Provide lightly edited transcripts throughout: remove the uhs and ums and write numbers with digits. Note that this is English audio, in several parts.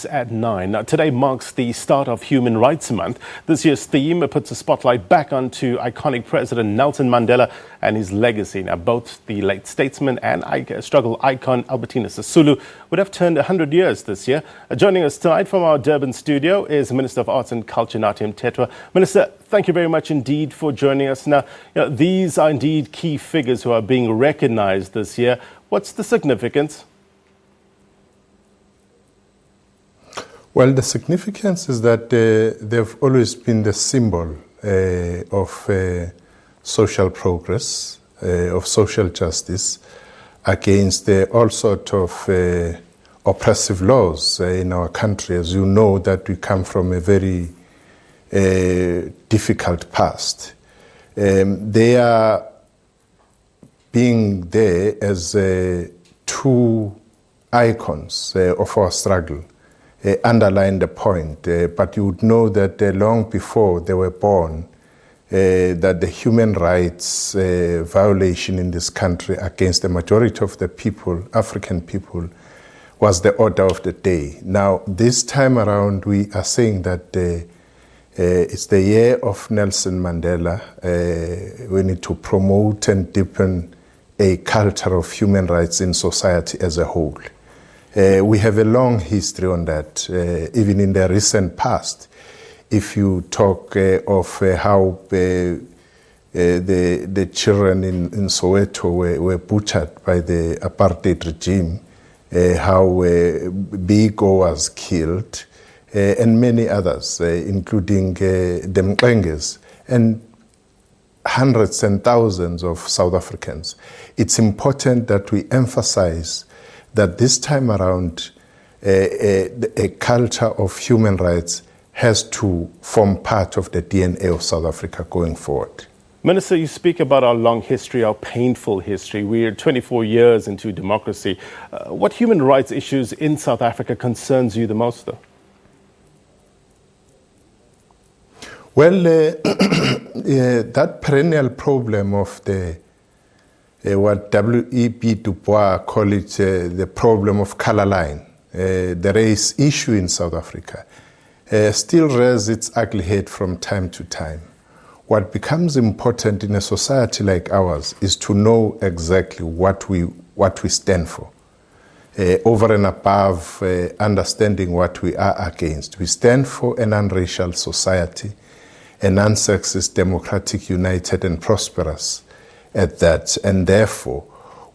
At 9. Now, today marks the start of Human Rights Month. This year's theme puts a spotlight back onto iconic President Nelson Mandela and his legacy. Now, both the late statesman and struggle icon Albertina Sisulu would have turned 100 years this year. Joining us tonight from our Durban studio is Minister of Arts and Culture, Nathi Mthethwa. Minister, thank you very much indeed for joining us. Now, these are indeed key figures who are being recognized this year. What's the significance? Well, the significance is that they've always been the symbol of social progress, of social justice against all sorts of oppressive laws in our country. As you know, that we come from a very difficult past. They are being there as two icons of our struggle. Underline the point, but you would know that long before they were born, that the human rights violation in this country against the majority of the people, African people, was the order of the day. Now, this time around, we are saying that it's the year of Nelson Mandela. We need to promote and deepen a culture of human rights in society as a whole. We have a long history on that, even in the recent past. If you talk of how the children in Soweto were butchered by the apartheid regime, how Biko was killed, and many others, including the Mqenges, and hundreds and thousands of South Africans. It's important that we emphasize that this time around, a culture of human rights has to form part of the DNA of South Africa going forward. Minister, you speak about our long history, our painful history. We're 24 years into democracy. What human rights issues in South Africa concerns you the most, though? Well, that perennial problem of what W.E.B. Du Bois call it the problem of color line, the race issue in South Africa, still rears its ugly head from time to time. What becomes important in a society like ours is to know exactly what we stand for. Over and above understanding what we are against, we stand for an unracial society, an unsexist, democratic, united and prosperous at that, and therefore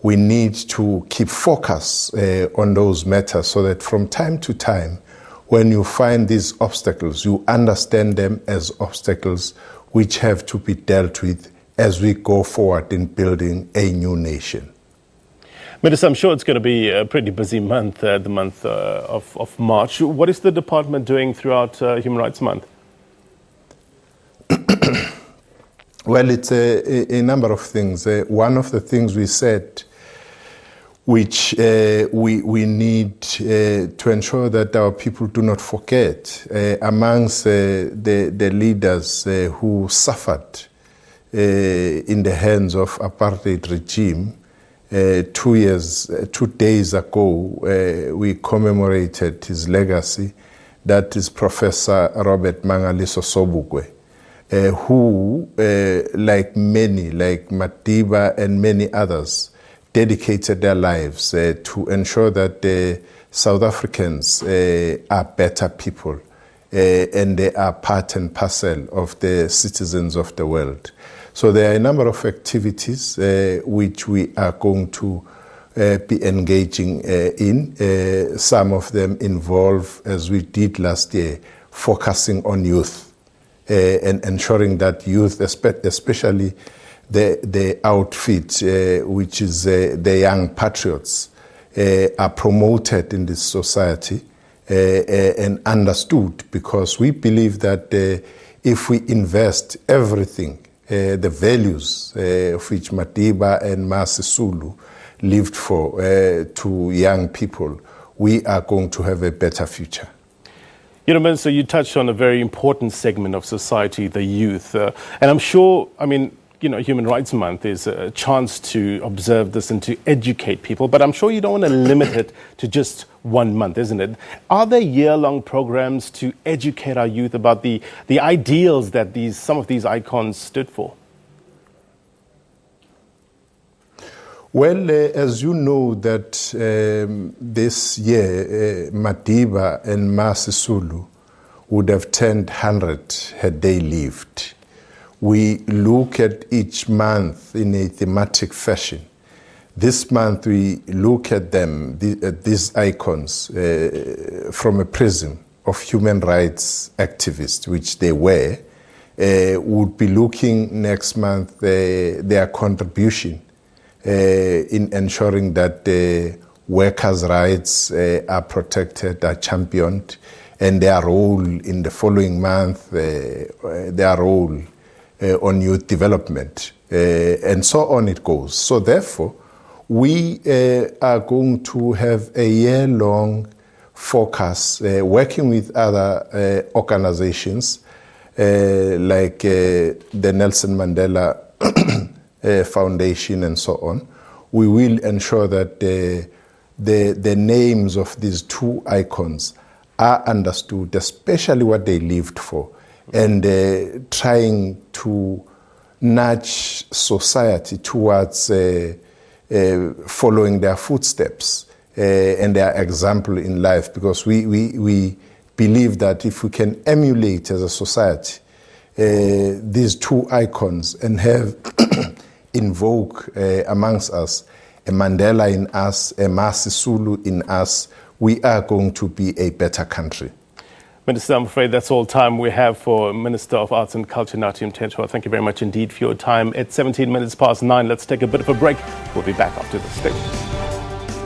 we need to keep focus on those matters so that from time to time, when you find these obstacles, you understand them as obstacles which have to be dealt with as we go forward in building a new nation. Minister, I'm sure it's going to be a pretty busy month, the month of March. What is the department doing throughout Human Rights Month? Well, it's a number of things. One of the things we said, which we need to ensure that our people do not forget, amongst the leaders who suffered in the hands of apartheid regime, 2 days ago, we commemorated his legacy. That is Professor Robert Mangaliso Sobukwe. Who, like many, like Madiba and many others, dedicated their lives to ensure that South Africans are better people and they are part and parcel of the citizens of the world. So there are a number of activities which we are going to be engaging in. Some of them involve, as we did last year, focusing on youth. And ensuring that youth, especially the outfit, which is the young patriots, are promoted in this society and understood, because we believe that if we invest everything, the values of which Madiba and Sisulu lived for to young people, we are going to have a better future. Minister, you touched on a very important segment of society, the youth. And I'm sure, Human Rights Month is a chance to observe this and to educate people, but I'm sure you don't want to limit it to just 1 month, isn't it? Are there year-long programs to educate our youth about the ideals that some of these icons stood for? Well, as you know that this year, Madiba and Ma Sisulu would have turned 100 had they lived. We look at each month in a thematic fashion. This month we look at them, at these icons, from a prism of human rights activists, which they were. Would be looking next month their contribution in ensuring that workers' rights are protected, are championed, and their role in the following month, their role on youth development, and so on it goes. So therefore, we are going to have a year-long focus working with other organizations like the Nelson Mandela Foundation and so on. We will ensure that the names of these two icons are understood, especially what they lived for, and trying to nudge society towards following their footsteps and their example in life, because we believe that if we can emulate as a society these two icons and have invoke amongst us a Mandela in us, a Ma Sisulu in us, we are going to be a better country. Minister, I'm afraid that's all time we have for Minister of Arts and Culture, Nathi Mthethwa. Thank you very much indeed for your time. It's 17 minutes past 9. Let's take a bit of a break. We'll be back after this. Stay with us.